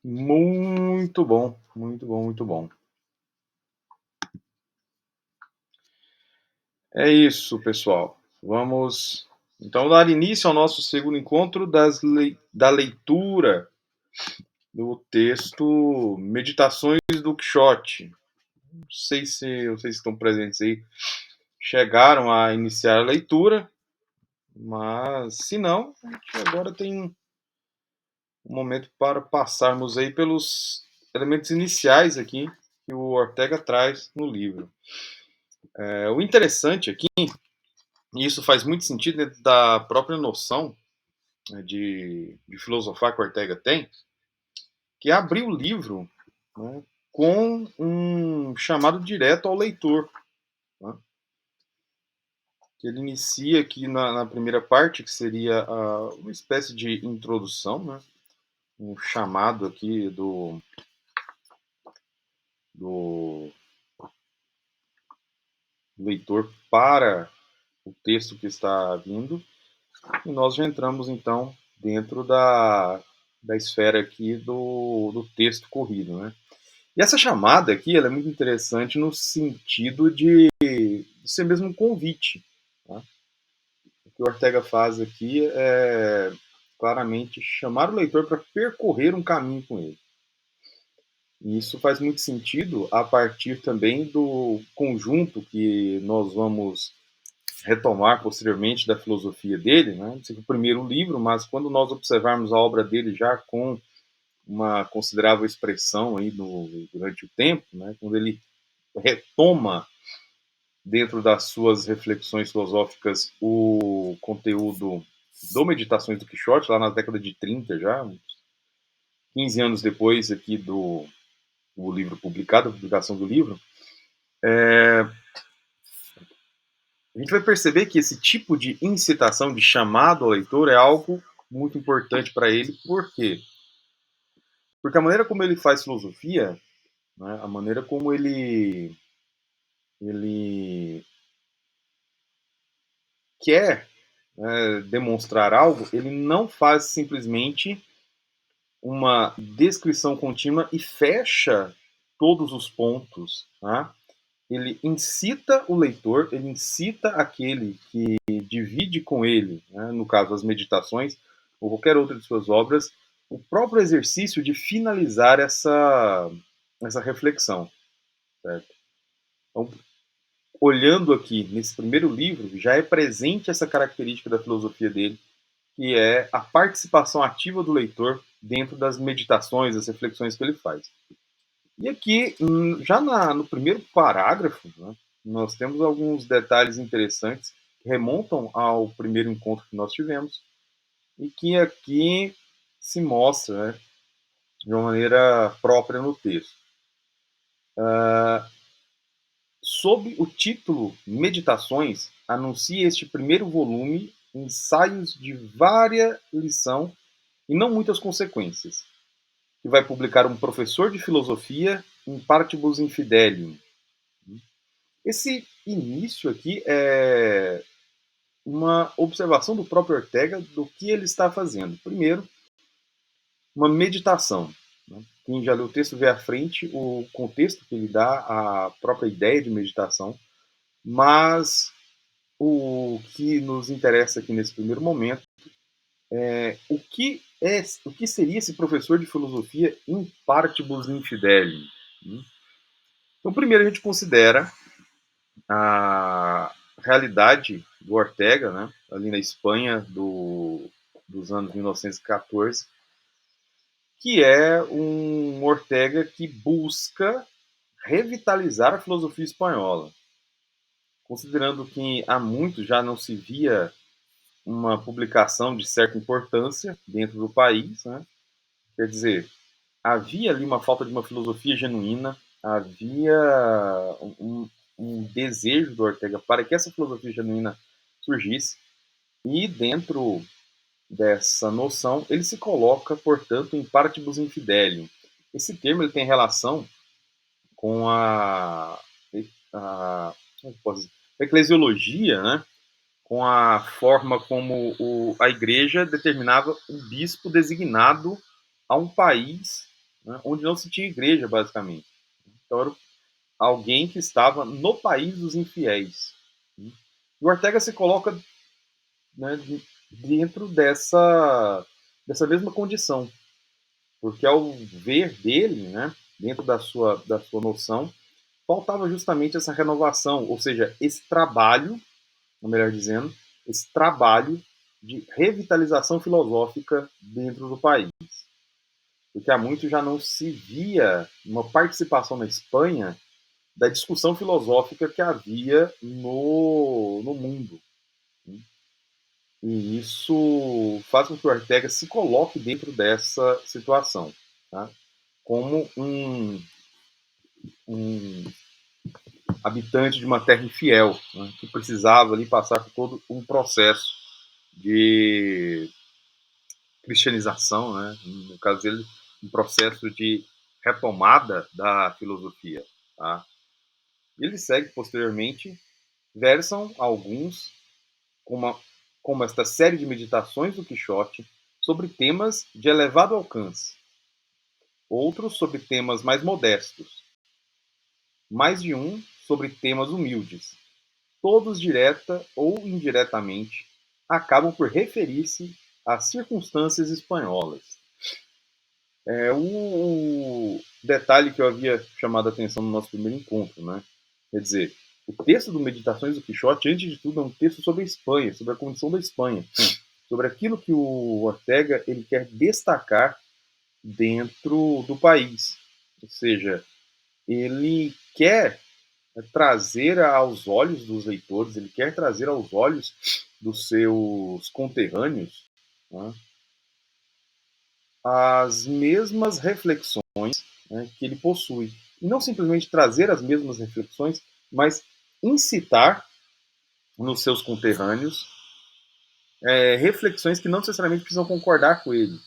Muito bom, muito bom, muito bom. É isso, pessoal. Vamos então dar início ao nosso segundo encontro da leitura do texto Meditações do Quixote. Não sei se vocês estão presentes aí, chegaram a iniciar a leitura, mas se não, a gente agora tem um momento para passarmos aí pelos elementos iniciais aqui que o Ortega traz no livro. O interessante aqui, e isso faz muito sentido dentro da própria noção, né, de filosofar que o Ortega tem, que é abrir o livro, né, com um chamado direto ao leitor, né, que ele inicia aqui na primeira parte, que seria uma espécie de introdução, né, um chamado aqui do leitor para o texto que está vindo, e nós já entramos então dentro da esfera aqui do texto corrido, né? E essa chamada aqui ela é muito interessante no sentido de ser mesmo um convite. Tá? O que o Ortega faz aqui é claramente chamar o leitor para percorrer um caminho com ele. E isso faz muito sentido a partir também do conjunto que nós vamos retomar posteriormente da filosofia dele, né? Esse é o primeiro livro, mas quando nós observarmos a obra dele já com uma considerável expressão aí durante o tempo, né? Quando ele retoma dentro das suas reflexões filosóficas o conteúdo do Meditações do Quixote, lá na década de 30 já, uns 15 anos depois aqui do livro publicado, a publicação do livro, a gente vai perceber que esse tipo de incitação, de chamado ao leitor, é algo muito importante para ele. Por quê? Porque a maneira como ele faz filosofia, né, a maneira como ele quer, né, demonstrar algo, ele não faz simplesmente uma descrição contínua e fecha todos os pontos. Né? Ele incita o leitor, ele incita aquele que divide com ele, né, no caso as meditações ou qualquer outra de suas obras, o próprio exercício de finalizar essa reflexão. Certo? Então, olhando aqui nesse primeiro livro, já é presente essa característica da filosofia dele, que é a participação ativa do leitor dentro das meditações, das reflexões que ele faz. E aqui, já no primeiro parágrafo, né, nós temos alguns detalhes interessantes que remontam ao primeiro encontro que nós tivemos e que aqui se mostra, né, de uma maneira própria no texto. Sob o título Meditações, anuncia este primeiro volume ensaios de vária lição e não muitas consequências, que vai publicar um professor de filosofia em Partibus Infidelium. Esse início aqui é uma observação do próprio Ortega do que ele está fazendo. Primeiro, uma meditação. Né? Quem já leu o texto vê à frente o contexto que ele dá à própria ideia de meditação, mas o que nos interessa aqui nesse primeiro momento é o que seria esse professor de filosofia in partibus infidelium. Então, primeiro a gente considera a realidade do Ortega, né, ali na Espanha dos anos 1914, que é um Ortega que busca revitalizar a filosofia espanhola, considerando que há muito já não se via uma publicação de certa importância dentro do país, né? Quer dizer, havia ali uma falta de uma filosofia genuína, havia um desejo do Ortega para que essa filosofia genuína surgisse, e dentro dessa noção ele se coloca, portanto, em partibus infidelium. Esse termo ele tem relação com a, como posso dizer, a eclesiologia, né? Com a forma como a igreja determinava um bispo designado a um país né, onde não se tinha igreja, basicamente. Então era alguém que estava no país dos infiéis. E o Ortega se coloca, né, dentro dessa mesma condição, porque ao ver dele, né, dentro da sua noção, faltava justamente essa renovação, ou seja, esse trabalho, ou melhor dizendo, esse trabalho de revitalização filosófica dentro do país. Porque há muito já não se via uma participação na Espanha da discussão filosófica que havia no mundo. E isso faz com que o Ortega se coloque dentro dessa situação, tá? Como um habitante de uma terra infiel, né, que precisava ali passar por todo um processo de cristianização, né, no caso dele, um processo de retomada da filosofia. Tá? Ele segue posteriormente, versam alguns como esta série de meditações do Quixote sobre temas de elevado alcance, outros sobre temas mais modestos, mais de um sobre temas humildes. Todos, direta ou indiretamente, acabam por referir-se às circunstâncias espanholas. O detalhe que eu havia chamado a atenção no nosso primeiro encontro, né? Quer dizer, o texto do Meditações do Quixote, antes de tudo, é um texto sobre a Espanha, sobre a condição da Espanha, sobre aquilo que o Ortega ele quer destacar dentro do país. Ou seja, ele quer trazer aos olhos dos leitores, ele quer trazer aos olhos dos seus conterrâneos, né, as mesmas reflexões, né, que ele possui. E não simplesmente trazer as mesmas reflexões, mas incitar nos seus conterrâneos reflexões que não necessariamente precisam concordar com ele,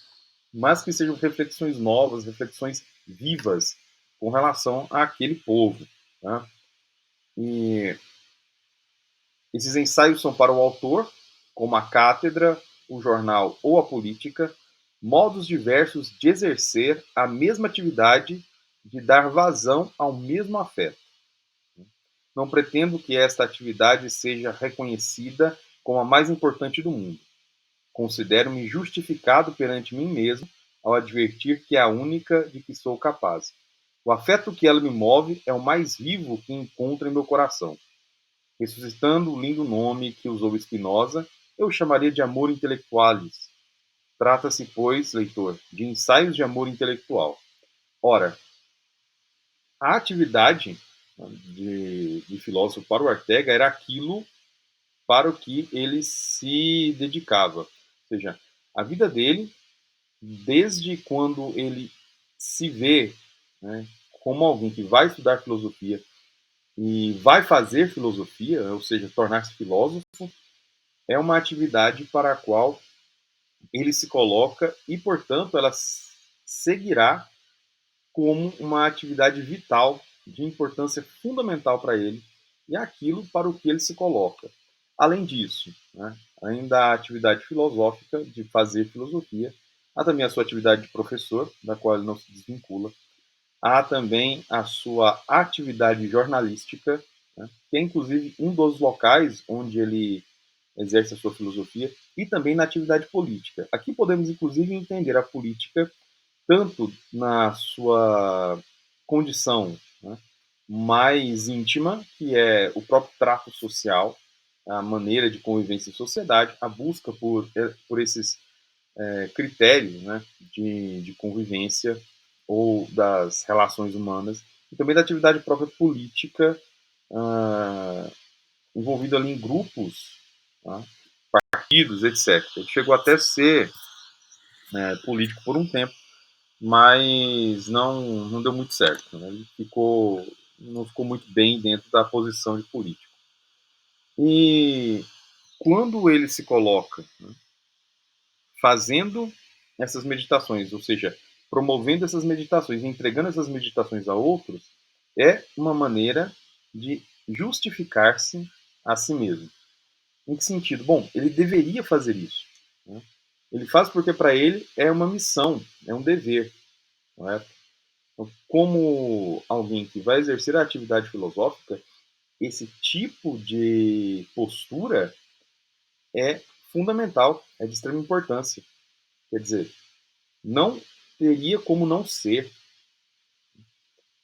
mas que sejam reflexões novas, reflexões vivas com relação àquele povo. Tá? E esses ensaios são para o autor, como a cátedra, o jornal ou a política, modos diversos de exercer a mesma atividade, de dar vazão ao mesmo afeto. Não pretendo que esta atividade seja reconhecida como a mais importante do mundo. Considero-me justificado perante mim mesmo ao advertir que é a única de que sou capaz. O afeto que ela me move é o mais vivo que encontro em meu coração. Ressuscitando o lindo nome que usou Spinoza, eu o chamaria de amor intelectualis. Trata-se, pois, leitor, de ensaios de amor intelectual. Ora, a atividade de filósofo para o Ortega era aquilo para o que ele se dedicava. Ou seja, a vida dele, desde quando ele se vê, né, como alguém que vai estudar filosofia e vai fazer filosofia, ou seja, tornar-se filósofo, é uma atividade para a qual ele se coloca e, portanto, ela seguirá como uma atividade vital, de importância fundamental para ele, e aquilo para o que ele se coloca. Além disso, né, além da atividade filosófica, de fazer filosofia, há também a sua atividade de professor, da qual ele não se desvincula, há também a sua atividade jornalística, né, que é inclusive um dos locais onde ele exerce a sua filosofia, e também na atividade política. Aqui podemos inclusive entender a política tanto na sua condição, né, mais íntima, que é o próprio trato social, a maneira de convivência em sociedade, a busca por esses critérios, né, de convivência ou das relações humanas, e também da atividade própria política, ah, envolvida ali em grupos, tá, partidos, etc. Ele chegou até a ser político por um tempo, mas não deu muito certo. Né? Ele não ficou muito bem dentro da posição de político. E quando ele se coloca, né, fazendo essas meditações, ou seja, promovendo essas meditações e entregando essas meditações a outros, é uma maneira de justificar-se a si mesmo. Em que sentido? Bom, ele deveria fazer isso. Né? Ele faz porque para ele é uma missão, é um dever. Não é? Então, como alguém que vai exercer a atividade filosófica, esse tipo de postura é fundamental, é de extrema importância. Quer dizer, não teria como não ser.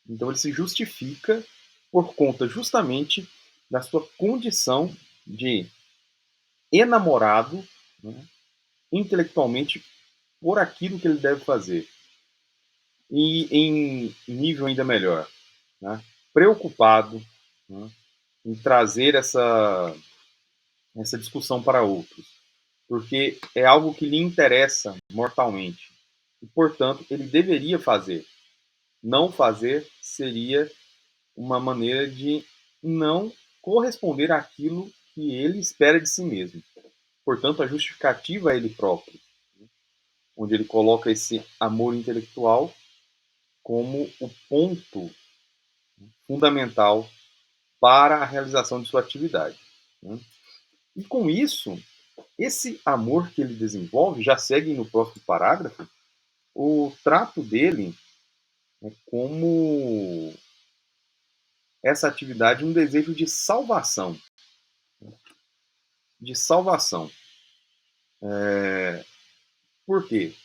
Então ele se justifica por conta justamente da sua condição de enamorado, né, intelectualmente por aquilo que ele deve fazer. E em nível ainda melhor, né, preocupado, né, em trazer essa discussão para outros, porque é algo que lhe interessa mortalmente. E, portanto, ele deveria fazer. Não fazer seria uma maneira de não corresponder àquilo que ele espera de si mesmo. Portanto, a justificativa é ele próprio, onde ele coloca esse amor intelectual como o ponto fundamental para a realização de sua atividade. E com isso, esse amor que ele desenvolve, já segue no próximo parágrafo, o trato dele é como essa atividade um desejo de salvação. De salvação. Por quê?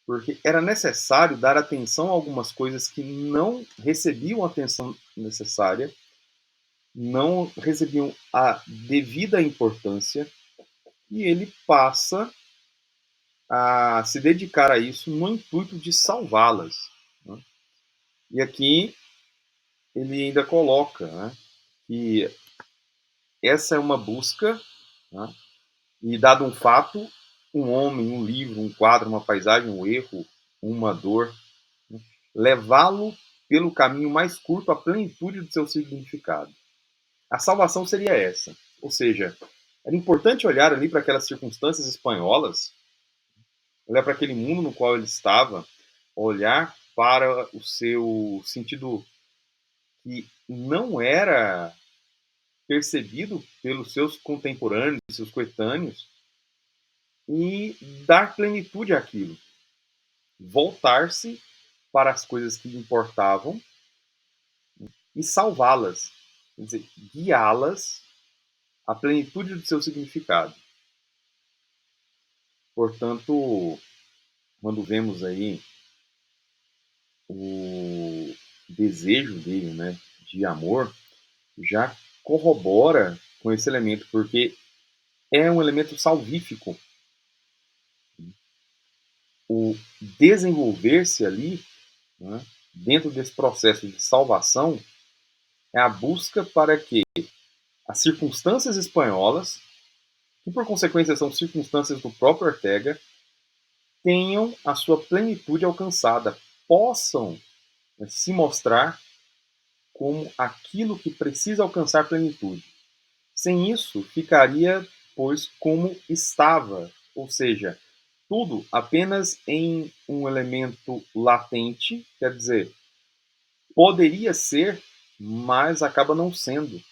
Porque era necessário dar atenção a algumas coisas que não recebiam a atenção necessária, não recebiam a devida importância, e ele passa a se dedicar a isso no intuito de salvá-las. Né? E aqui ele ainda coloca, né, que essa é uma busca, né, e dado um fato, um homem, um livro, um quadro, uma paisagem, um erro, uma dor, né, levá-lo pelo caminho mais curto à plenitude do seu significado. A salvação seria essa. Ou seja, era importante olhar ali para aquelas circunstâncias espanholas, olhar para aquele mundo no qual ele estava, olhar para o seu sentido que não era percebido pelos seus contemporâneos, seus coetâneos, e dar plenitude àquilo. Voltar-se para as coisas que importavam e salvá-las, quer dizer, guiá-las à plenitude do seu significado. Portanto, quando vemos aí o desejo dele, né, de amor, já corrobora com esse elemento, porque é um elemento salvífico. O desenvolver-se ali, né, dentro desse processo de salvação, é a busca para que as circunstâncias espanholas, que por consequência são circunstâncias do próprio Ortega, tenham a sua plenitude alcançada, possam, né, se mostrar como aquilo que precisa alcançar plenitude. Sem isso, ficaria, pois, como estava, ou seja, tudo apenas em um elemento latente, quer dizer, poderia ser, mas acaba não sendo.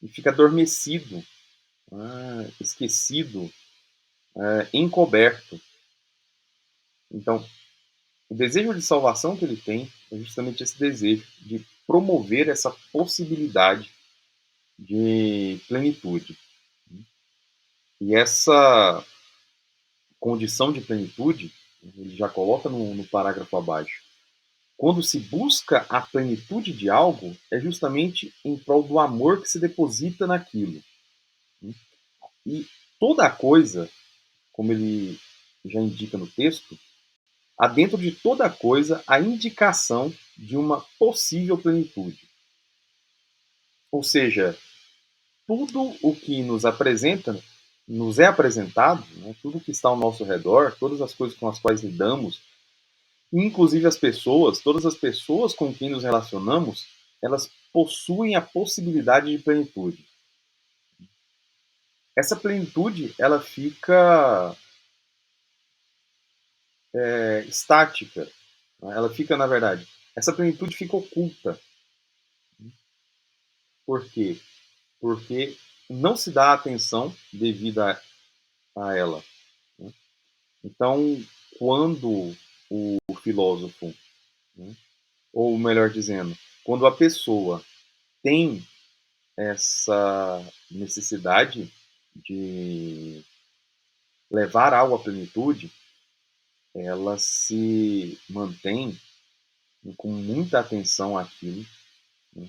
E fica adormecido, esquecido, encoberto. Então, o desejo de salvação que ele tem é justamente esse desejo de promover essa possibilidade de plenitude. E essa condição de plenitude, ele já coloca no parágrafo abaixo, quando se busca a plenitude de algo, é justamente em prol do amor que se deposita naquilo. E toda coisa, como ele já indica no texto, há dentro de toda coisa a indicação de uma possível plenitude. Ou seja, tudo o que nos é apresentado, né, tudo que está ao nosso redor, todas as coisas com as quais lidamos, inclusive as pessoas, todas as pessoas com quem nos relacionamos, elas possuem a possibilidade de plenitude. Essa plenitude, ela fica estática, né? Ela fica, na verdade, essa plenitude fica oculta. Por quê? Porque não se dá atenção devida a ela. Né? Então, quando o filósofo, né? Ou melhor dizendo, quando a pessoa tem essa necessidade de levar algo à plenitude, ela se mantém com muita atenção àquilo, né?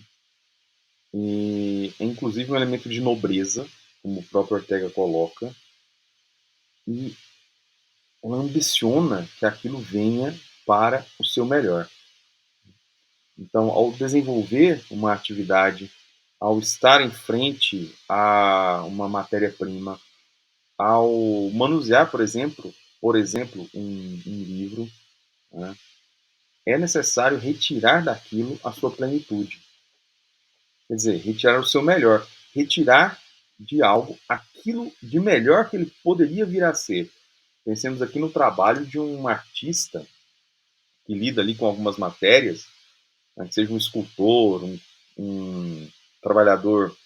E é inclusive um elemento de nobreza, como o próprio Ortega coloca, e ela ambiciona que aquilo venha para o seu melhor. Então, ao desenvolver uma atividade, ao estar em frente a uma matéria-prima, ao manusear, por exemplo, um livro, né, é necessário retirar daquilo a sua plenitude. Quer dizer, retirar o seu melhor, retirar de algo aquilo de melhor que ele poderia vir a ser. Pensemos aqui no trabalho de um artista que lida ali com algumas matérias, né, que seja um escultor, um trabalhador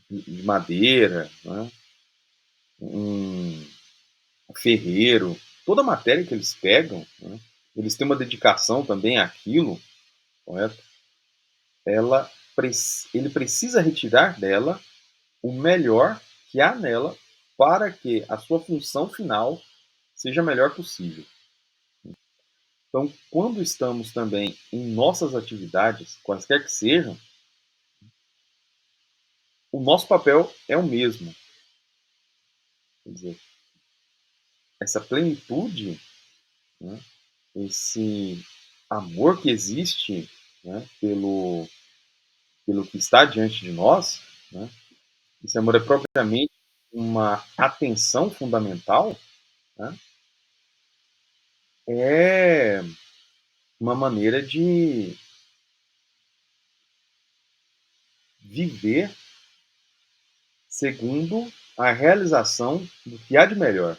de madeira, né, um ferreiro, toda a matéria que eles pegam, né, eles têm uma dedicação também àquilo, correto? Ela, ele precisa retirar dela o melhor que há nela para que a sua função final seja a melhor possível. Então, quando estamos também em nossas atividades, quaisquer que sejam, o nosso papel é o mesmo. Quer dizer, essa plenitude, né, esse amor que existe, né, pelo que está diante de nós, né, esse amor é propriamente uma atenção fundamental, né, é uma maneira de viver segundo a realização do que há de melhor.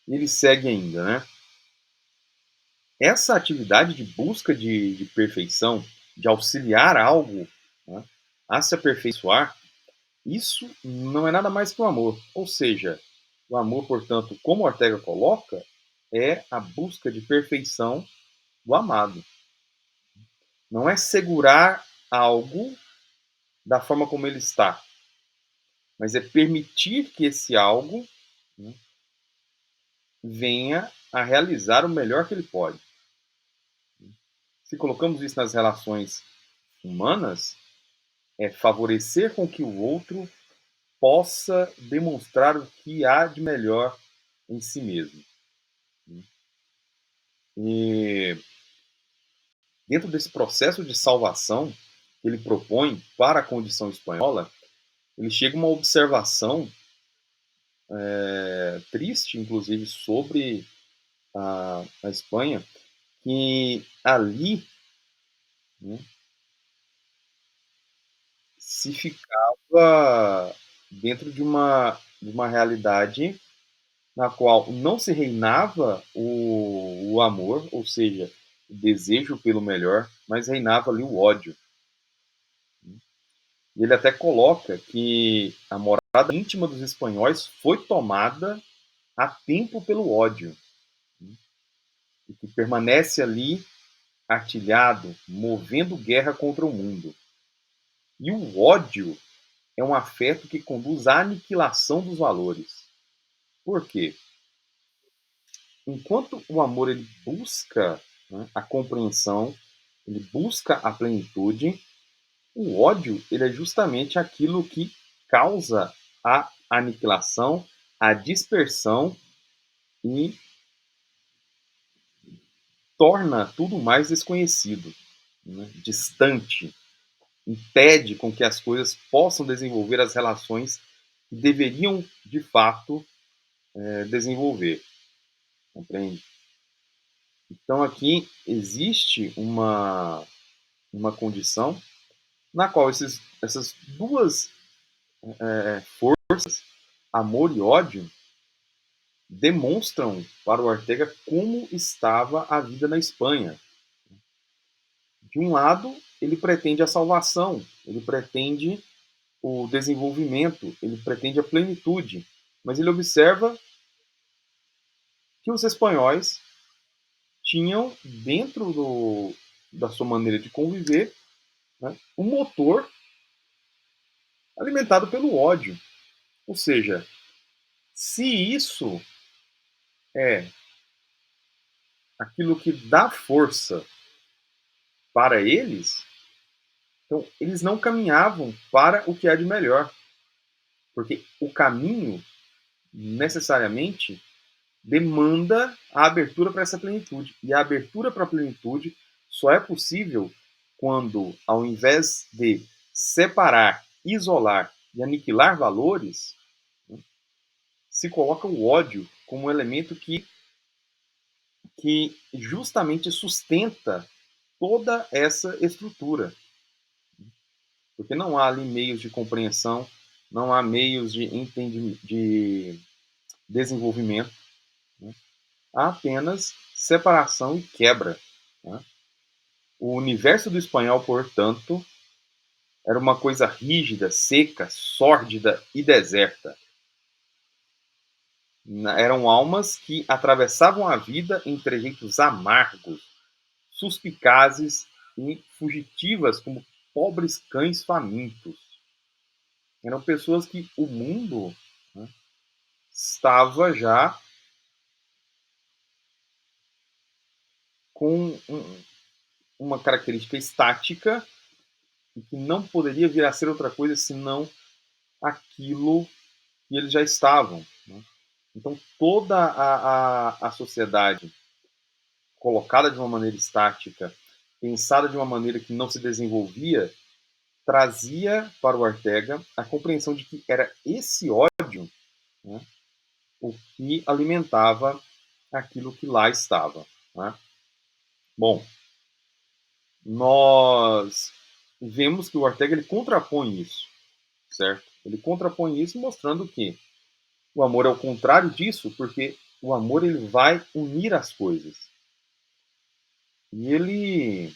Ele segue ainda, né? Essa atividade de busca de perfeição, de auxiliar algo, né, a se aperfeiçoar, isso não é nada mais que o amor. Ou seja, o amor, portanto, como Ortega coloca, é a busca de perfeição do amado. Não é segurar algo da forma como ele está, mas é permitir que esse algo, né, venha a realizar o melhor que ele pode. Se colocamos isso nas relações humanas, é favorecer com que o outro possa demonstrar o que há de melhor em si mesmo. E dentro desse processo de salvação que ele propõe para a condição espanhola, ele chega a uma observação triste, inclusive, sobre a Espanha, que ali, né, se ficava dentro de uma realidade na qual não se reinava o amor, ou seja, o desejo pelo melhor, mas reinava ali o ódio. E ele até coloca que a morada íntima dos espanhóis foi tomada a tempo pelo ódio, e que permanece ali artilhado, movendo guerra contra o mundo. E o ódio é um afeto que conduz à aniquilação dos valores. Por quê? Enquanto o amor ele busca, né, a compreensão, ele busca a plenitude, o ódio ele é justamente aquilo que causa a aniquilação, a dispersão e torna tudo mais desconhecido, né, distante, impede com que as coisas possam desenvolver as relações que deveriam de fato desenvolver, compreende? Então aqui existe uma condição na qual essas duas forças, amor e ódio, demonstram para o Ortega como estava a vida na Espanha. De um lado, ele pretende a salvação, ele pretende o desenvolvimento, ele pretende a plenitude. Mas ele observa que os espanhóis tinham, dentro da sua maneira de conviver, né, um motor alimentado pelo ódio. Ou seja, se isso é aquilo que dá força para eles, então eles não caminhavam para o que há de melhor. Porque o caminho, necessariamente, demanda a abertura para essa plenitude. E a abertura para a plenitude só é possível quando, ao invés de separar, isolar e aniquilar valores, né, se coloca o ódio como um elemento que justamente sustenta toda essa estrutura. Porque não há ali meios de compreensão, não há meios de entendimento, de desenvolvimento, né? Há apenas separação e quebra, né? O universo do espanhol, portanto, era uma coisa rígida, seca, sórdida e deserta. Eram almas que atravessavam a vida em trejeitos amargos, suspicazes e fugitivas como pobres cães famintos. Eram pessoas que o mundo, né, estava já com uma característica estática e que não poderia vir a ser outra coisa senão aquilo que eles já estavam, né? Então, toda a sociedade colocada de uma maneira estática, pensada de uma maneira que não se desenvolvia, trazia para o Ortega a compreensão de que era esse ódio, né, o que alimentava aquilo que lá estava, né? Bom, nós vemos que o Ortega ele contrapõe isso, certo? Ele contrapõe isso mostrando que o amor é o contrário disso, porque o amor ele vai unir as coisas. E ele,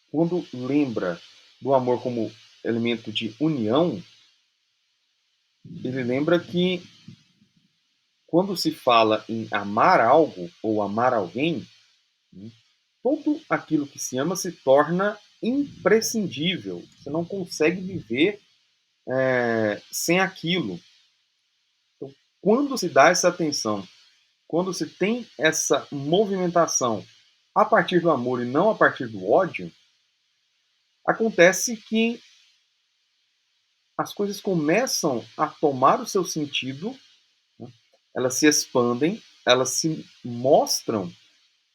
quando lembra do amor como elemento de união, ele lembra que quando se fala em amar algo ou amar alguém, né, tudo aquilo que se ama se torna imprescindível. Você não consegue viver sem aquilo. Então, quando se dá essa atenção, quando se tem essa movimentação a partir do amor e não a partir do ódio, acontece que as coisas começam a tomar o seu sentido, né? Elas se expandem, elas se mostram,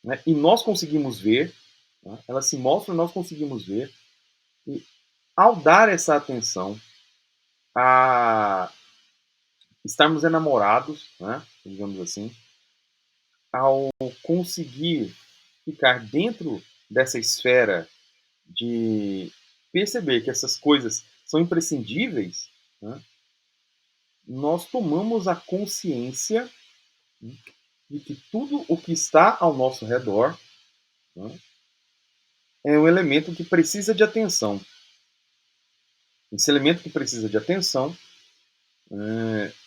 né? E nós conseguimos ver, né? Elas se mostram e nós conseguimos ver, e ao dar essa atenção a estarmos enamorados, né? Digamos assim, ao conseguir ficar dentro dessa esfera de perceber que essas coisas são imprescindíveis, né, nós tomamos a consciência, né, de que tudo o que está ao nosso redor, né, é um elemento que precisa de atenção. Esse elemento que precisa de atenção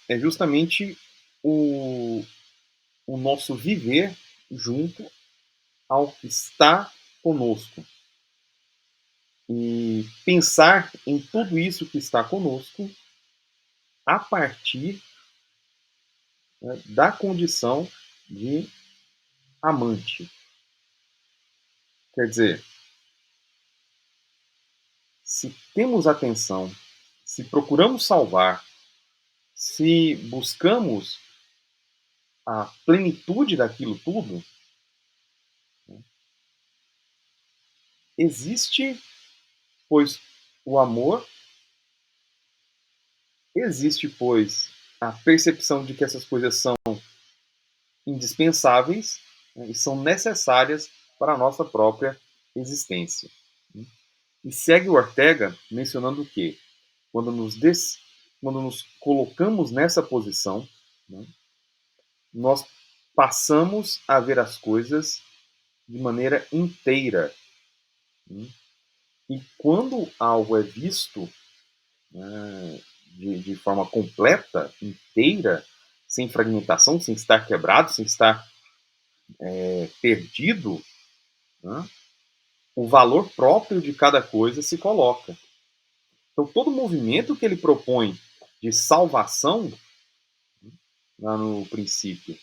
é justamente o, o nosso viver junto ao que está conosco. E pensar em tudo isso que está conosco a partir, né, da condição de amante. Quer dizer, se temos atenção, se procuramos salvar, se buscamos a plenitude daquilo tudo, existe, pois, o amor, existe, pois, a percepção de que essas coisas são indispensáveis, né, e são necessárias para a nossa própria existência. E segue o Ortega mencionando que quando quando nos colocamos nessa posição, né, nós passamos a ver as coisas de maneira inteira. Né? E quando algo é visto né, de forma completa, inteira, sem fragmentação, sem estar quebrado, sem estar perdido, né, o valor próprio de cada coisa se coloca. Então, todo movimento que ele propõe de salvação, lá no princípio,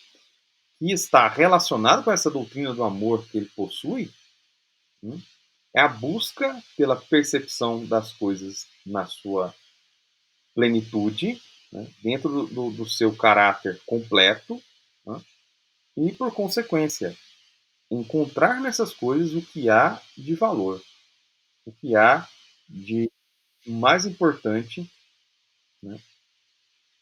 que está relacionado com essa doutrina do amor que ele possui, né, é a busca pela percepção das coisas na sua plenitude, né, dentro do seu caráter completo, né, e, por consequência, encontrar nessas coisas o que há de valor, o que há de mais importante, né,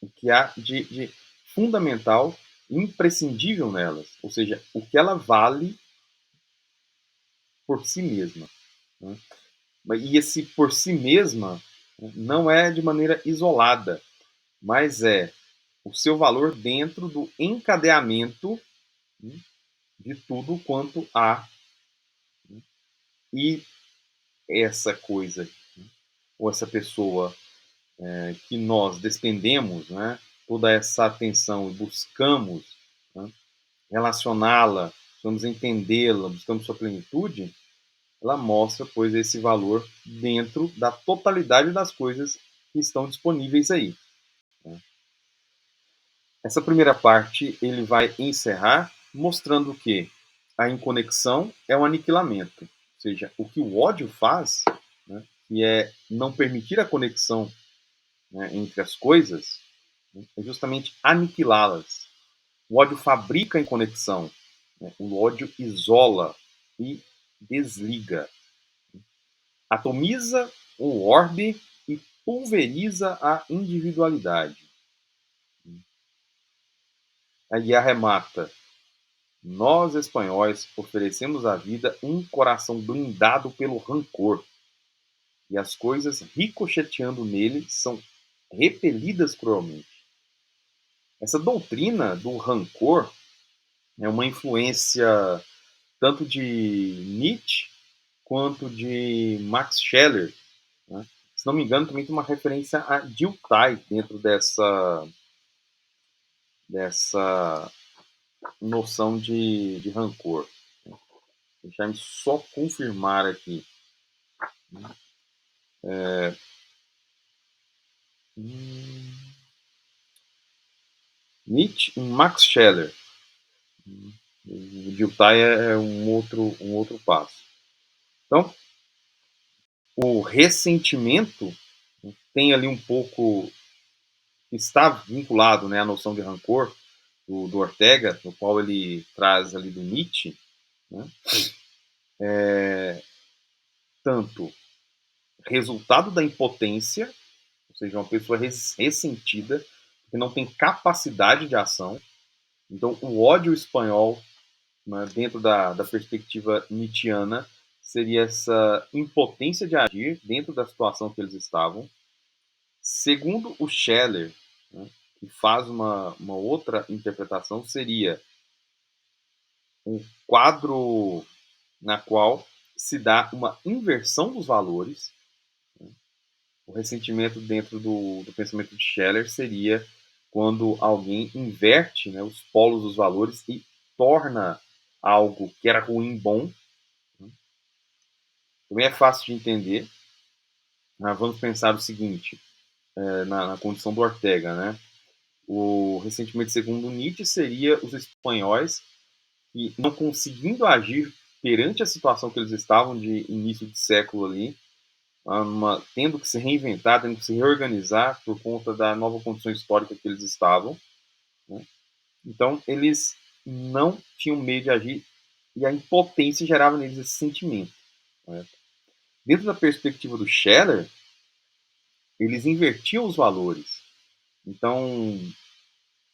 o que há de fundamental, imprescindível nelas, ou seja, o que ela vale por si mesma. Né? E esse por si mesma não é de maneira isolada, mas é o seu valor dentro do encadeamento, né, de tudo quanto há. E essa coisa, ou essa pessoa que nós despendemos, né, toda essa atenção e buscamos, né, relacioná-la, buscamos entendê-la, buscamos sua plenitude, ela mostra, pois, esse valor dentro da totalidade das coisas que estão disponíveis aí. Né? Essa primeira parte ele vai encerrar mostrando que a inconexão é um aniquilamento, ou seja, o que o ódio faz, né, que é não permitir a conexão, né, entre as coisas, né, é justamente aniquilá-las. O ódio fabrica a inconexão, né, o ódio isola e desliga, atomiza o orbe e pulveriza a individualidade. Aí arremata: nós, espanhóis, oferecemos à vida um coração blindado pelo rancor, e as coisas ricocheteando nele são repelidas cruelmente. Essa doutrina do rancor é uma influência tanto de Nietzsche quanto de Max Scheler. Né? Se não me engano, também tem uma referência a Dilthey dentro dessa noção de rancor. Deixar-me só confirmar aqui. Nietzsche e Max Scheler. O Dilthey é um outro passo. Então, o ressentimento tem ali um pouco, está vinculado, né, à noção de rancor do Ortega, no qual ele traz ali do Nietzsche, né, tanto resultado da impotência, ou seja, uma pessoa ressentida, que não tem capacidade de ação. Então, o ódio espanhol, né, dentro da perspectiva nietzschiana, seria essa impotência de agir dentro da situação que eles estavam. Segundo o Scheller, né, que faz uma outra interpretação, seria um quadro na qual se dá uma inversão dos valores. O ressentimento dentro do pensamento de Scheller seria quando alguém inverte, né, os polos dos valores e torna algo que era ruim bom. Também é fácil de entender. Vamos pensar o seguinte, na condição do Ortega. Né? O ressentimento, segundo Nietzsche, seria os espanhóis que, não conseguindo agir perante a situação que eles estavam de início de século ali, tendo que se reinventar, tendo que se reorganizar por conta da nova condição histórica que eles estavam. Né? Então, eles não tinham meio de agir e a impotência gerava neles esse sentimento. Né? Dentro da perspectiva do Scheller, eles invertiam os valores. Então,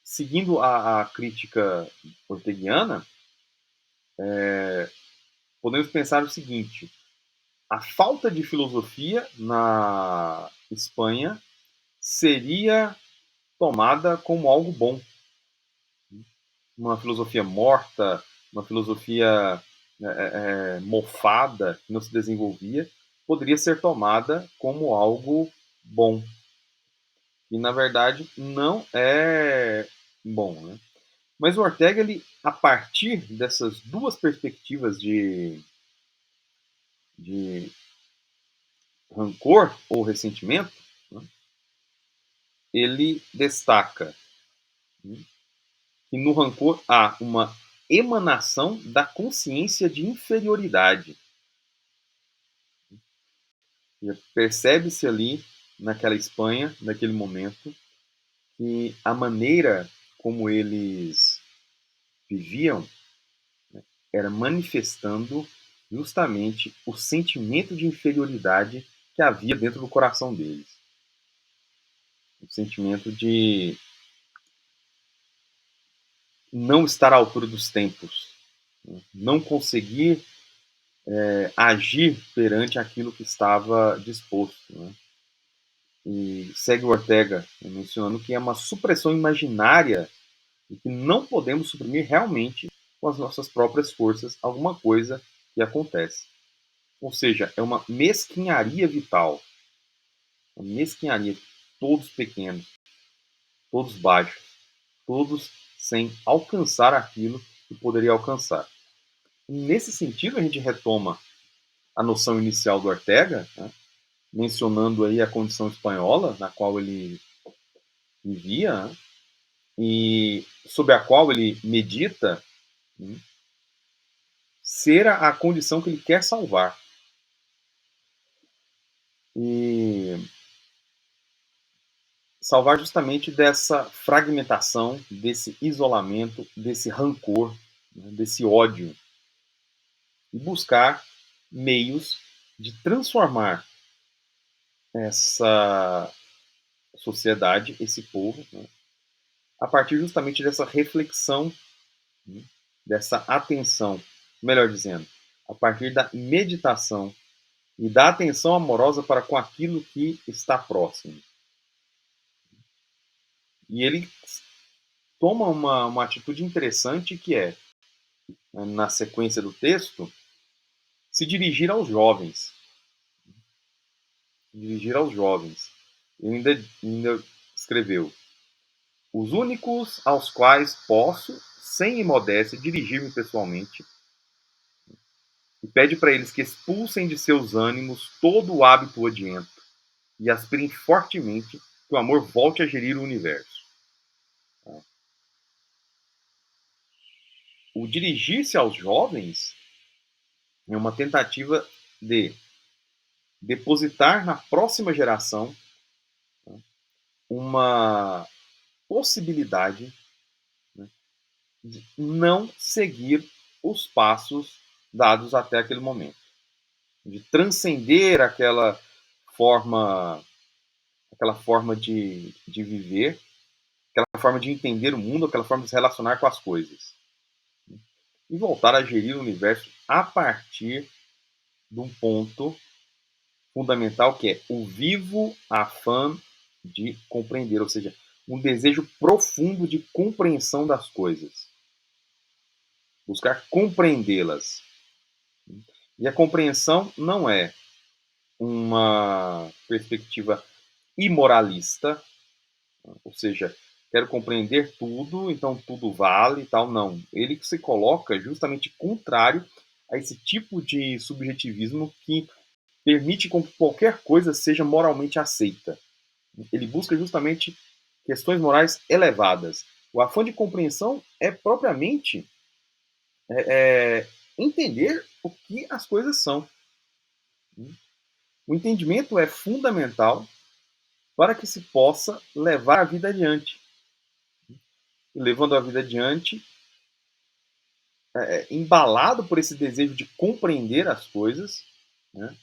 seguindo a crítica orteguiana, podemos pensar o seguinte: a falta de filosofia na Espanha seria tomada como algo bom. Uma filosofia morta, uma filosofia mofada, que não se desenvolvia, poderia ser tomada como algo bom. E na verdade não é bom, né? Mas o Ortega, ele, a partir dessas duas perspectivas de rancor ou ressentimento, né, ele destaca, né, que no rancor há uma emanação da consciência de inferioridade. Percebe-se ali, naquela Espanha, naquele momento, que a maneira como eles viviam era manifestando justamente o sentimento de inferioridade que havia dentro do coração deles. O sentimento de não estar à altura dos tempos, né? Não conseguir agir perante aquilo que estava disposto. Né? E segue o Ortega mencionando que é uma supressão imaginária e que não podemos suprimir realmente com as nossas próprias forças alguma coisa que acontece. Ou seja, é uma mesquinharia vital, uma mesquinharia, todos pequenos, todos baixos, todos sem alcançar aquilo que poderia alcançar. E nesse sentido, a gente retoma a noção inicial do Ortega, né, mencionando aí a condição espanhola na qual ele vivia, né, e sobre a qual ele medita, né, ser a condição que ele quer salvar. E salvar justamente dessa fragmentação, desse isolamento, desse rancor, né, desse ódio, e buscar meios de transformar essa sociedade, esse povo, né, a partir justamente dessa reflexão, né, dessa atenção, melhor dizendo, a partir da meditação e da atenção amorosa para com aquilo que está próximo. E ele toma uma atitude interessante que é, na sequência do texto, se dirigir aos jovens. Dirigir aos jovens. Ele ainda escreveu: os únicos aos quais posso, sem imodéstia, dirigir-me pessoalmente, e pede para eles que expulsem de seus ânimos todo o hábito odiento e aspirem fortemente que o amor volte a gerir o universo. O dirigir-se aos jovens é uma tentativa de depositar na próxima geração uma possibilidade, né, de não seguir os passos dados até aquele momento, de transcender aquela forma de viver, aquela forma de entender o mundo, aquela forma de se relacionar com as coisas, e voltar a gerir o universo a partir de um ponto fundamental que é o vivo afã de compreender, ou seja, um desejo profundo de compreensão das coisas, buscar compreendê-las. E a compreensão não é uma perspectiva imoralista, ou seja, quero compreender tudo, então tudo vale e tal. Não. Ele se coloca justamente contrário a esse tipo de subjetivismo que permite que qualquer coisa seja moralmente aceita. Ele busca justamente questões morais elevadas. O afã de compreensão é propriamente entender o que as coisas são. O entendimento é fundamental para que se possa levar a vida adiante. E levando a vida adiante, embalado por esse desejo de compreender as coisas, né,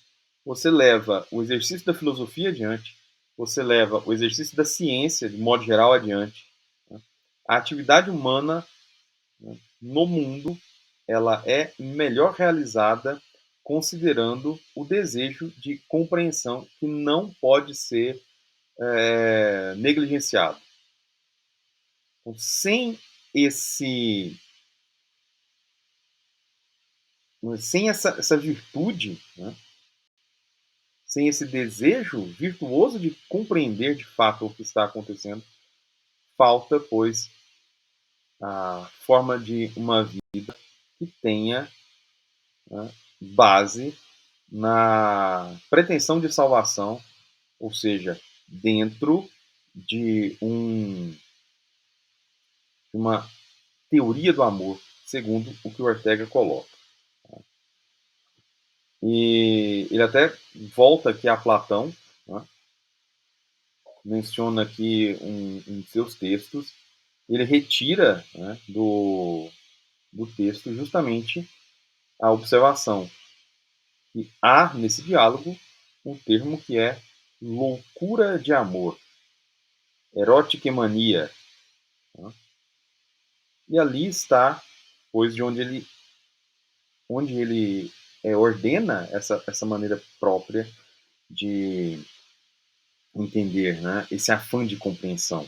você leva o exercício da filosofia adiante, você leva o exercício da ciência, de modo geral, adiante. Né. A atividade humana, né, no mundo, ela é melhor realizada considerando o desejo de compreensão que não pode ser negligenciado. Então, esse, sem essa virtude, né, sem esse desejo virtuoso de compreender de fato o que está acontecendo, falta, pois, a forma de uma vida que tenha, né, base na pretensão de salvação, ou seja, dentro de uma teoria do amor, segundo o que o Ortega coloca. E ele até volta aqui a Platão, né, menciona aqui em seus textos, ele retira, né, do texto justamente a observação que há nesse diálogo um termo que é loucura de amor, erotiquemania. Né? E ali está, pois, de onde ele ordena essa maneira própria de entender, né? Esse afã de compreensão.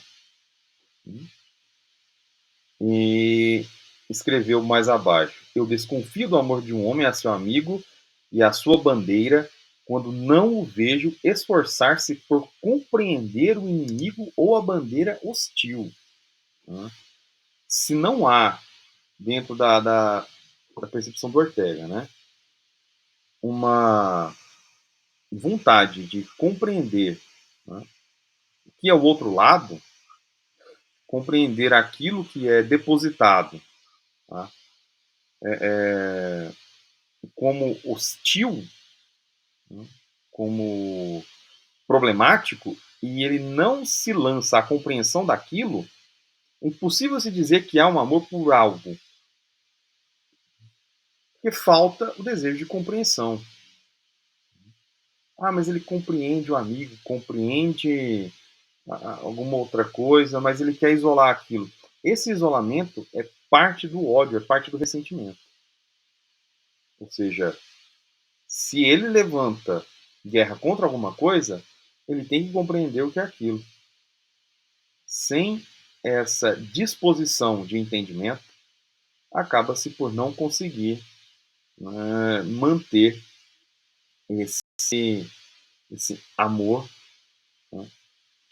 E escreveu mais abaixo: eu desconfio do amor de um homem a seu amigo e a sua bandeira quando não o vejo esforçar-se por compreender o inimigo ou a bandeira hostil. Né? Se não há, dentro da percepção do Ortega, né, uma vontade de compreender, né, o que é o outro lado, compreender aquilo que é depositado, tá, como hostil, né, como problemático, e ele não se lança à compreensão daquilo, é impossível se dizer que há um amor por algo, porque falta o desejo de compreensão. Ah, mas ele compreende o amigo, compreende alguma outra coisa, mas ele quer isolar aquilo. Esse isolamento é parte do ódio, é parte do ressentimento. Ou seja, se ele levanta guerra contra alguma coisa, ele tem que compreender o que é aquilo. Sem essa disposição de entendimento, acaba-se por não conseguir, né, manter esse, esse amor, né,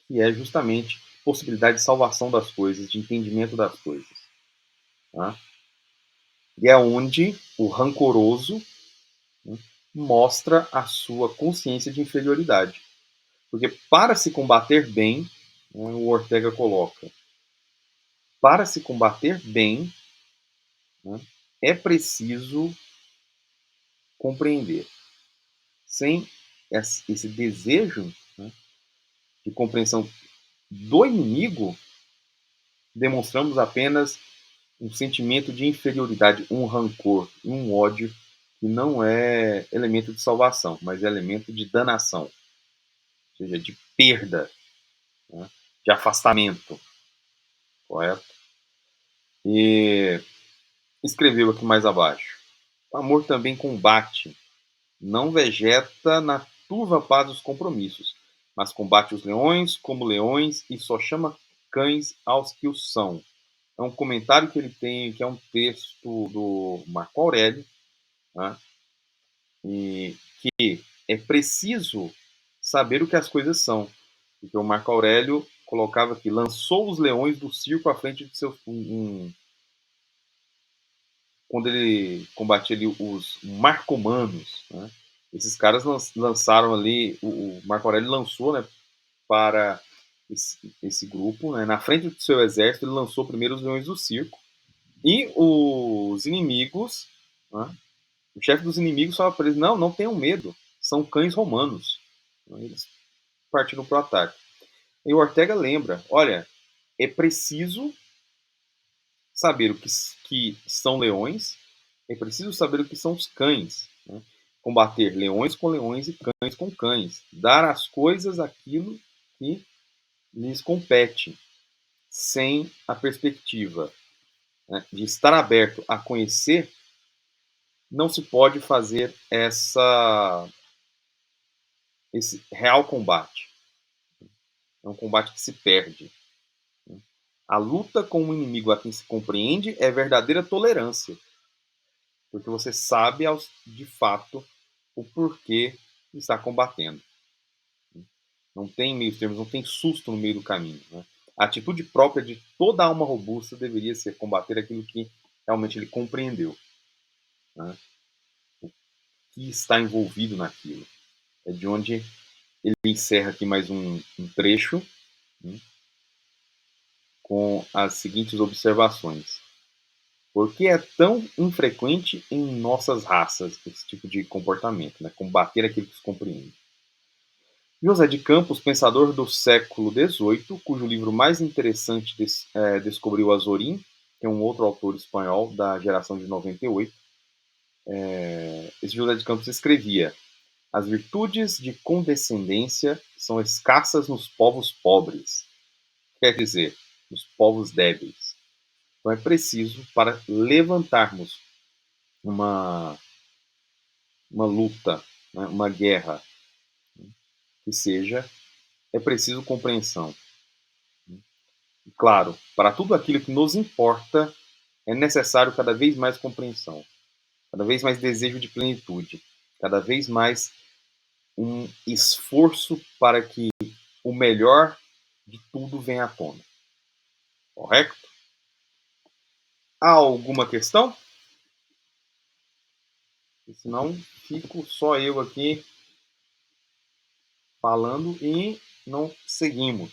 que é justamente possibilidade de salvação das coisas, de entendimento das coisas. Tá? E é onde o rancoroso, né, mostra a sua consciência de inferioridade. Porque para se combater bem, né, o Ortega coloca, para se combater bem, né, é preciso compreender. Sem esse desejo, né, de compreensão do inimigo, demonstramos apenas um sentimento de inferioridade, um rancor, um ódio que não é elemento de salvação, mas é elemento de danação, ou seja, de perda, né, de afastamento, correto? E escreveu aqui mais abaixo: o amor também combate, não vegeta na turva paz dos compromissos, mas combate os leões como leões e só chama cães aos que o são. É um comentário que ele tem, que é um texto do Marco Aurélio, né? E que é preciso saber o que as coisas são. Porque o Marco Aurélio colocava que lançou os leões do circo à frente de seus. Quando ele combatia ali os marcomanos, né? Esses caras lançaram ali, o Marco Aurélio lançou, né, para esse grupo, né, na frente do seu exército, ele lançou primeiro os leões do circo, e os inimigos, né, o chefe dos inimigos falava para eles: não, não tenham medo, são cães romanos. Eles partiram para o ataque. E o Ortega lembra: olha, é preciso saber o que são leões, é preciso saber o que são os cães. Né? Combater leões com leões e cães com cães. Dar às coisas aquilo que lhes compete, sem a perspectiva, né, de estar aberto a conhecer, não se pode fazer esse real combate. É um combate que se perde. A luta com um inimigo a quem se compreende é verdadeira tolerância, porque você sabe de fato o porquê e está combatendo. Não tem meios termos, não tem susto no meio do caminho. Né? A atitude própria de toda alma robusta deveria ser combater aquilo que realmente ele compreendeu. Né? O que está envolvido naquilo. É de onde ele encerra aqui mais um trecho, né, com as seguintes observações. Por que é tão infrequente em nossas raças esse tipo de comportamento, né? Combater aquilo que se compreende? José de Campos, pensador do século XVIII, cujo livro mais interessante descobriu Azorín, que é um outro autor espanhol da geração de 98. Esse José de Campos escrevia: as virtudes de condescendência são escassas nos povos pobres, quer dizer, nos povos débeis. Então é preciso, para levantarmos uma, uma luta, né, uma guerra que seja, é preciso compreensão. Claro, para tudo aquilo que nos importa, é necessário cada vez mais compreensão, cada vez mais desejo de plenitude, cada vez mais um esforço para que o melhor de tudo venha à tona. Correto? Há alguma questão? Senão, fico só eu aqui falando e não seguimos.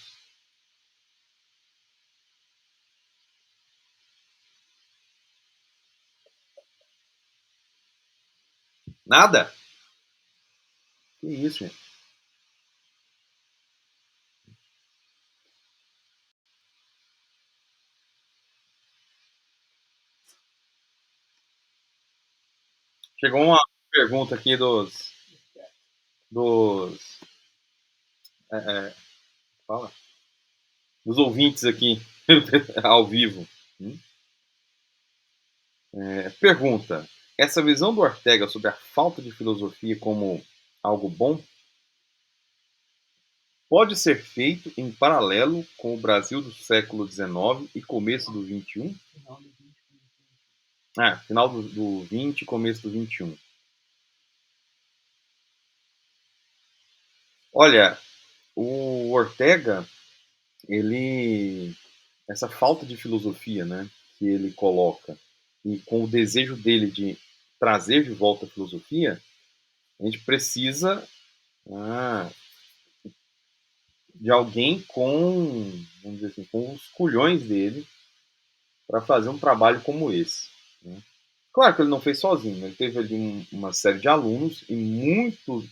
Nada? Que isso, gente? Chegou uma pergunta aqui dos, é, é, fala, dos ouvintes aqui ao vivo. Pergunta: essa visão do Ortega sobre a falta de filosofia como algo bom pode ser feito em paralelo com o Brasil do século XIX e começo do XXI? Final do XX e começo do XXI. Olha, o Ortega, ele essa falta de filosofia, né, que ele coloca e com o desejo dele de trazer de volta a filosofia, a gente precisa ah, de alguém com, vamos dizer assim, com os culhões dele para fazer um trabalho como esse. Né? Claro que ele não fez sozinho, né? Ele teve ali uma série de alunos e muitos,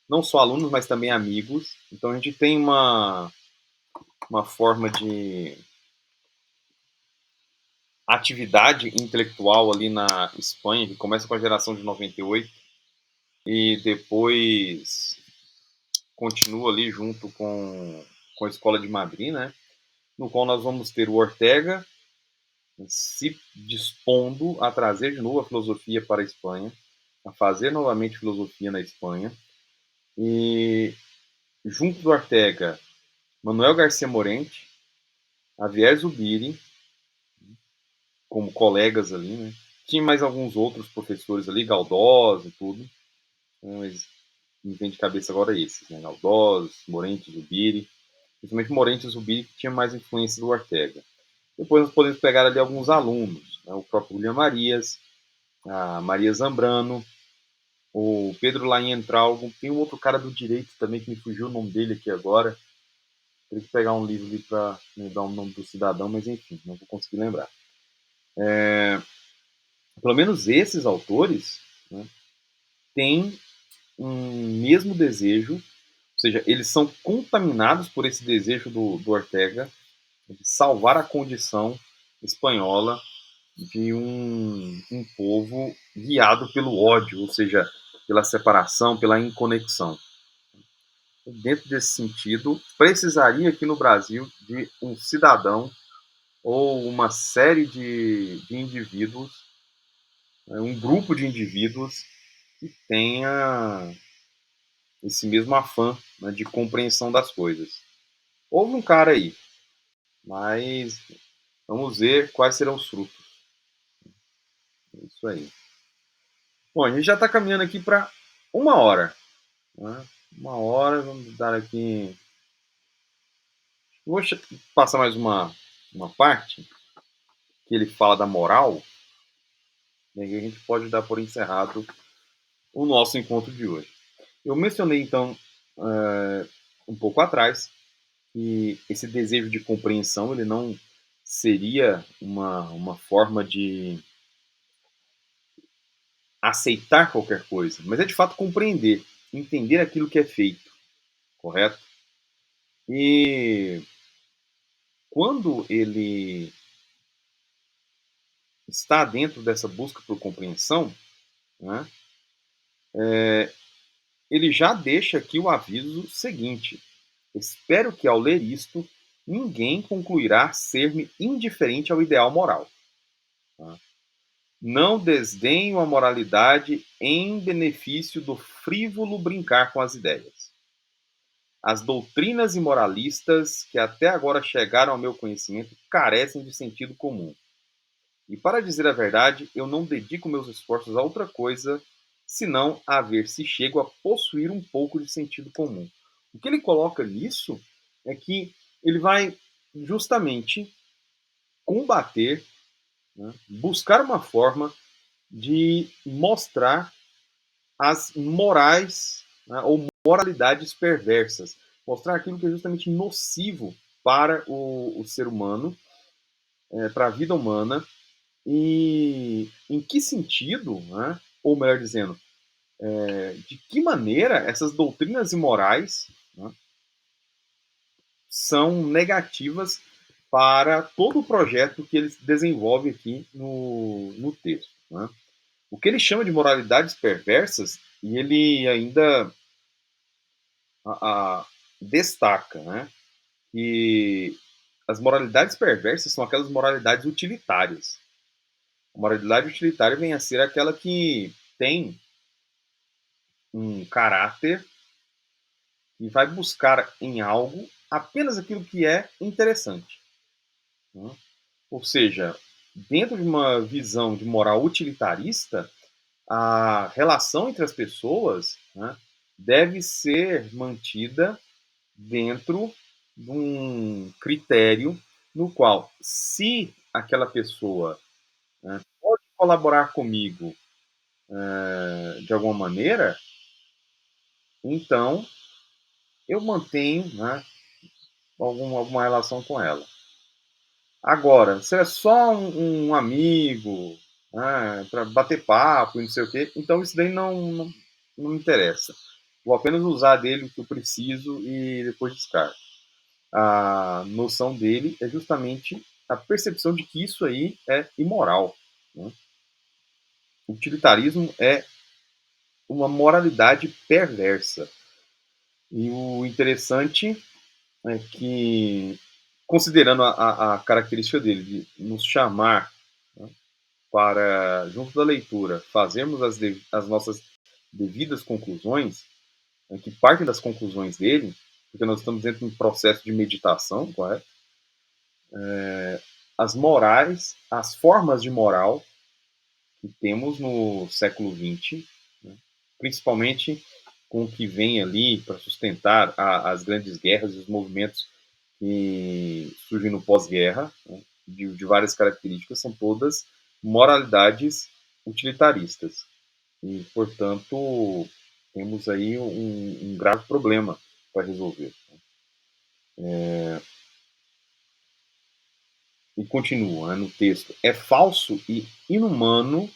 não só alunos, mas também amigos. Então a gente tem uma forma de atividade intelectual ali na Espanha, que começa com a geração de 98 e depois continua ali junto com a Escola de Madrid, né? No qual nós vamos ter o Ortega se dispondo a trazer de novo a filosofia para a Espanha, a fazer novamente filosofia na Espanha. E junto do Ortega, Manuel Garcia Morente, Javier Zubiri, como colegas ali, né? Tinha mais alguns outros professores ali, Galdós e tudo, mas me vem de cabeça agora esses, né? Galdós, Morente, Zubiri, principalmente Morente e Zubiri, que tinha mais influência do Ortega. Depois nós podemos pegar ali alguns alunos, né? O próprio William Marias, a Maria Zambrano, o Pedro Laentralgo, tem um outro cara do direito também que me fugiu o nome dele aqui agora. Teria que pegar um livro ali para me dar o nome do cidadão, mas enfim, não vou conseguir lembrar. Pelo menos esses autores, né, têm um mesmo desejo, ou seja, eles são contaminados por esse desejo do Ortega de salvar a condição espanhola de um povo guiado pelo ódio, ou seja, pela separação, pela inconexão. Dentro desse sentido, precisaria aqui no Brasil de um cidadão ou uma série de indivíduos, né, um grupo de indivíduos que tenha esse mesmo afã, né, de compreensão das coisas. Houve um cara aí, mas vamos ver quais serão os frutos. É isso aí. Bom, a gente já está caminhando aqui para 1 hora. Né? Uma hora, vamos dar aqui. Vou passar mais uma parte que ele fala da moral, né, e a gente pode dar por encerrado o nosso encontro de hoje. Eu mencionei, então, um pouco atrás, que esse desejo de compreensão ele não seria uma forma de aceitar qualquer coisa, mas é de fato compreender, entender aquilo que é feito, correto? E quando ele está dentro dessa busca por compreensão, né, ele já deixa aqui o aviso seguinte: espero que ao ler isto, ninguém concluirá ser-me indiferente ao ideal moral. Tá? Não desdenho a moralidade em benefício do frívolo brincar com as ideias. As doutrinas imoralistas que até agora chegaram ao meu conhecimento carecem de sentido comum. E para dizer a verdade, eu não dedico meus esforços a outra coisa senão a ver se chego a possuir um pouco de sentido comum. O que ele coloca nisso é que ele vai justamente combater, né, buscar uma forma de mostrar as morais, né, ou moralidades perversas, mostrar aquilo que é justamente nocivo para o ser humano, para a vida humana, e em que sentido, né, ou melhor dizendo, de que maneira essas doutrinas imorais, né, são negativas para todo o projeto que ele desenvolve aqui no texto. Né? O que ele chama de moralidades perversas, e ele ainda a, a, destaca, né, que as moralidades perversas são aquelas moralidades utilitárias. A moralidade utilitária vem a ser aquela que tem um caráter e vai buscar em algo apenas aquilo que é interessante. Né? Ou seja, dentro de uma visão de moral utilitarista, a relação entre as pessoas, né, deve ser mantida dentro de um critério no qual, se aquela pessoa, né, pode colaborar comigo de alguma maneira, então eu mantenho, né, alguma relação com ela. Agora, se é só um amigo, né, para bater papo e não sei o quê, então isso daí não me interessa. Vou apenas usar dele o que eu preciso e depois descarto. A noção dele é justamente a percepção de que isso aí é imoral. Né? O utilitarismo é uma moralidade perversa. E o interessante é que, considerando a característica dele de nos chamar, né, para, junto da leitura, fazermos as nossas devidas conclusões, né, que partem das conclusões dele, porque nós estamos dentro de um processo de meditação, correto? As morais, as formas de moral que temos no século XX, né, principalmente com o que vem ali para sustentar as grandes guerras e os movimentos que surgem no pós-guerra, né, de várias características, são todas moralidades utilitaristas. E, portanto, temos aí um grave problema para resolver. E continua, né, no texto: é falso e inumano,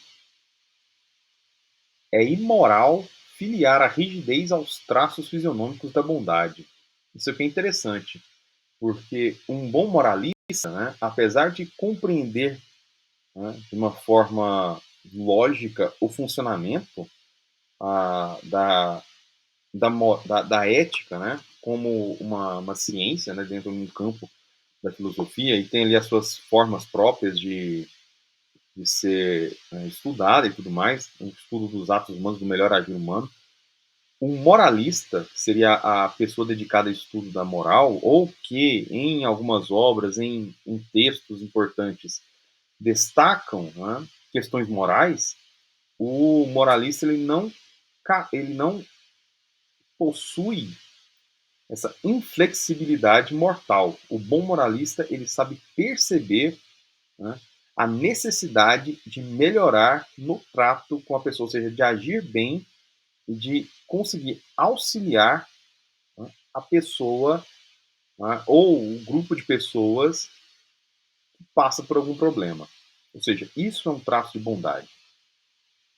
é imoral filiar a rigidez aos traços fisionômicos da bondade. Isso aqui é interessante, porque um bom moralista, né, apesar de compreender, né, de uma forma lógica o funcionamento da, da ética, né, como uma ciência, né, dentro de um campo da filosofia, e tem ali as suas formas próprias de ser estudada e tudo mais, um estudo dos atos humanos, do melhor agir humano. Um moralista, que seria a pessoa dedicada ao estudo da moral, ou que em algumas obras, em textos importantes, destacam, né, questões morais, o moralista ele não possui essa inflexibilidade mortal. O bom moralista ele sabe perceber, né, a necessidade de melhorar no trato com a pessoa, ou seja, de agir bem e de conseguir auxiliar, né, a pessoa, né, ou o grupo de pessoas que passa por algum problema. Ou seja, isso é um traço de bondade.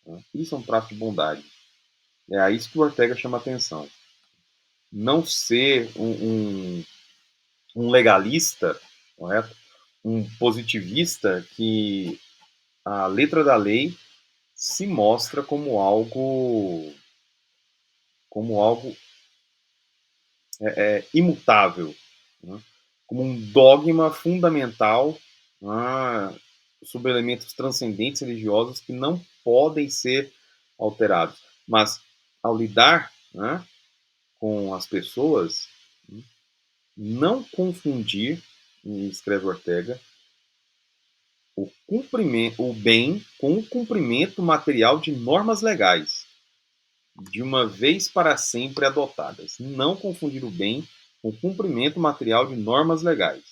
Né? Isso é um traço de bondade. É a isso que o Ortega chama atenção. Não ser um legalista, correto? Um positivista que a letra da lei se mostra como algo imutável, né? Como um dogma fundamental, né? Sobre elementos transcendentes religiosos que não podem ser alterados. Mas ao lidar, né, com as pessoas, né, não confundir, escreve Ortega, o bem com o cumprimento material de normas legais, de uma vez para sempre adotadas. Não confundir o bem com o cumprimento material de normas legais.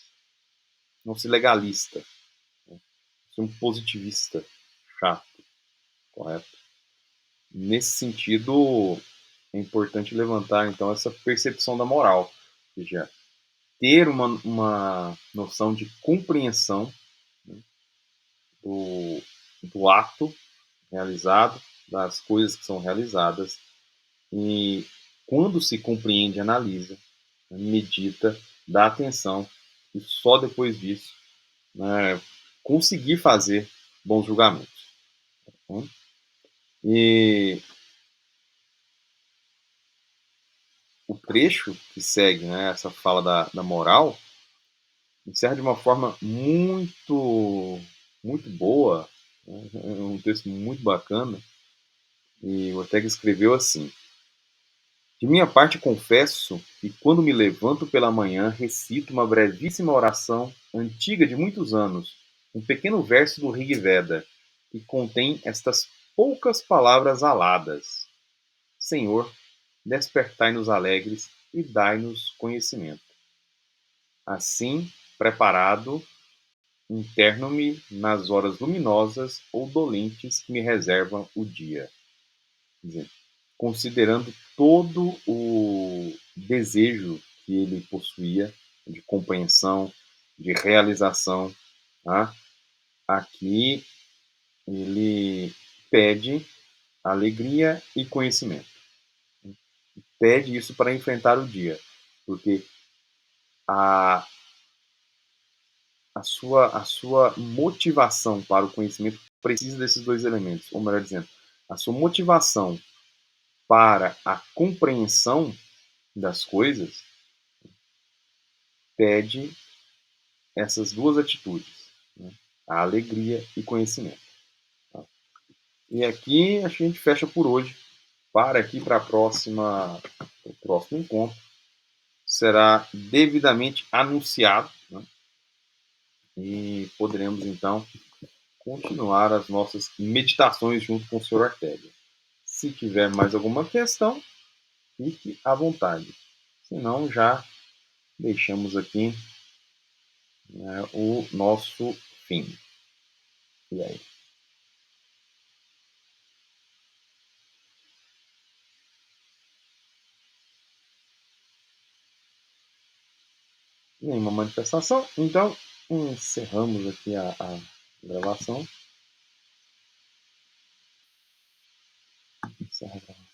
Não ser legalista. Né? Ser um positivista chato, correto? Nesse sentido, é importante levantar, então, essa percepção da moral. Ou seja, ter uma noção de compreensão, né, do, do ato realizado, das coisas que são realizadas, e quando se compreende, analisa, medita, dá atenção, e só depois disso, né, conseguir fazer bons julgamentos. Né? E o trecho que segue, né, essa fala da moral, encerra de uma forma muito boa, né? É um texto muito bacana, e o Ortega escreveu assim: de minha parte, confesso que, quando me levanto pela manhã, recito uma brevíssima oração antiga de muitos anos, um pequeno verso do Rig Veda, que contém estas poucas palavras aladas: Senhor, despertai-nos alegres e dai-nos conhecimento. Assim, preparado, interno-me nas horas luminosas ou dolentes que me reservam o dia. Quer dizer, considerando todo o desejo que ele possuía de compreensão, de realização, tá? Aqui ele pede alegria e conhecimento. Pede isso para enfrentar o dia, porque a, a sua motivação para o conhecimento precisa desses dois elementos, ou melhor dizendo, a sua motivação para a compreensão das coisas pede essas duas atitudes, né? A alegria e conhecimento. Tá? E aqui a gente fecha por hoje. Para aqui para o próximo encontro. Será devidamente anunciado, né? E poderemos então continuar as nossas meditações junto com o Sr. Ortega. Se tiver mais alguma questão, fique à vontade. Se não, já deixamos aqui, né, o nosso fim. E aí? Nenhuma manifestação. Então, encerramos aqui a gravação. Encerra a gravação.